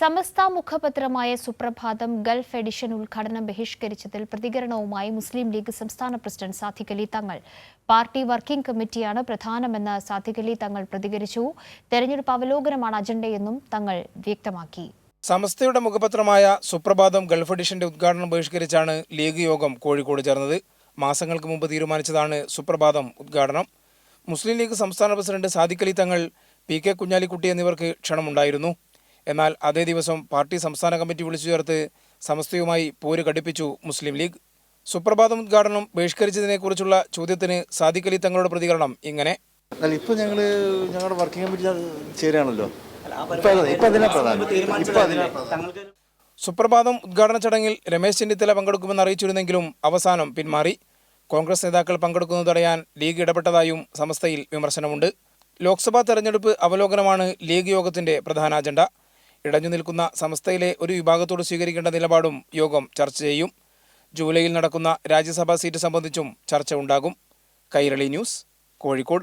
സമസ്ത മുഖപത്രമായ സുപ്രഭാതം Gulf edition ഉദ്ഘാടനം ബഹിഷ്കരിച്ചതിൽ പ്രതികരണവുമായി മുസ്ലിം ലീഗ് സംസ്ഥാന പ്രസിഡന്റ് സാദിഖ് അലി തങ്ങൾ. പാർട്ടി വർക്കിംഗ് കമ്മിറ്റിയാണ് പ്രധാനമെന്ന് സാദിഖ് അലി തങ്ങൾ പ്രതികരിച്ചു. തെരഞ്ഞെടുപ്പ് അവലോകനമാണ് അജണ്ടയെന്നും തങ്ങൾ വ്യക്തമാക്കി. സമസ്തയുടെ മുഖപത്രമായ സുപ്രഭാതം ഗൾഫ് എഡിഷന്റെ ഉദ്ഘാടനം ബഹിഷ്കരിച്ചാണ് ലീഗ് യോഗം കോഴിക്കോട് ചേർന്നത്. മാസങ്ങൾക്ക് മുമ്പ് തീരുമാനിച്ചതാണ് സുപ്രഭാതം ഉദ്ഘാടനം. മുസ്ലിം ലീഗ് സംസ്ഥാന പ്രസിഡന്റ് സാദിഖ് അലി തങ്ങൾ, PK കുഞ്ഞാലിക്കുട്ടി എന്നിവർക്ക് ക്ഷണമുണ്ടായിരുന്നു. എന്നാൽ അതേ ദിവസം പാർട്ടി സംസ്ഥാന കമ്മിറ്റി വിളിച്ചു ചേർത്ത് സമസ്തയുമായി പോര് കടുപ്പിച്ചു മുസ്ലിം ലീഗ്. സുപ്രഭാതം ഉദ്ഘാടനം ബഹിഷ്കരിച്ചതിനെക്കുറിച്ചുള്ള ചോദ്യത്തിന് സാദിഖ് അലി തങ്ങളുടെ പ്രതികരണം ഇങ്ങനെ: ഇപ്പോൾ ഞങ്ങളുടെ വർക്കിംഗ് കമ്മിറ്റി ചേരുകയാണല്ലോ. സുപ്രഭാതം ഉദ്ഘാടന ചടങ്ങിൽ രമേശ് ചെന്നിത്തല പങ്കെടുക്കുമെന്ന് അറിയിച്ചിരുന്നെങ്കിലും അവസാനം പിന്മാറി. കോൺഗ്രസ് നേതാക്കൾ പങ്കെടുക്കുന്നത് തടയാൻ ലീഗ് ഇടപെട്ടതായും സമസ്തയിൽ വിമർശനമുണ്ട്. ലോക്സഭാ തെരഞ്ഞെടുപ്പ് അവലോകനമാണ് ലീഗ് യോഗത്തിന്റെ പ്രധാന അജണ്ട. ഇടഞ്ഞു നിൽക്കുന്ന സമസ്തയിലെ ഒരു വിഭാഗത്തോട് സ്വീകരിക്കേണ്ട നിലപാടും യോഗം ചർച്ച ചെയ്യും. ജൂലൈയിൽ നടക്കുന്ന രാജ്യസഭാ സീറ്റ് സംബന്ധിച്ചും ചർച്ച ഉണ്ടാകും. കൈരളി ന്യൂസ്, കോഴിക്കോട്.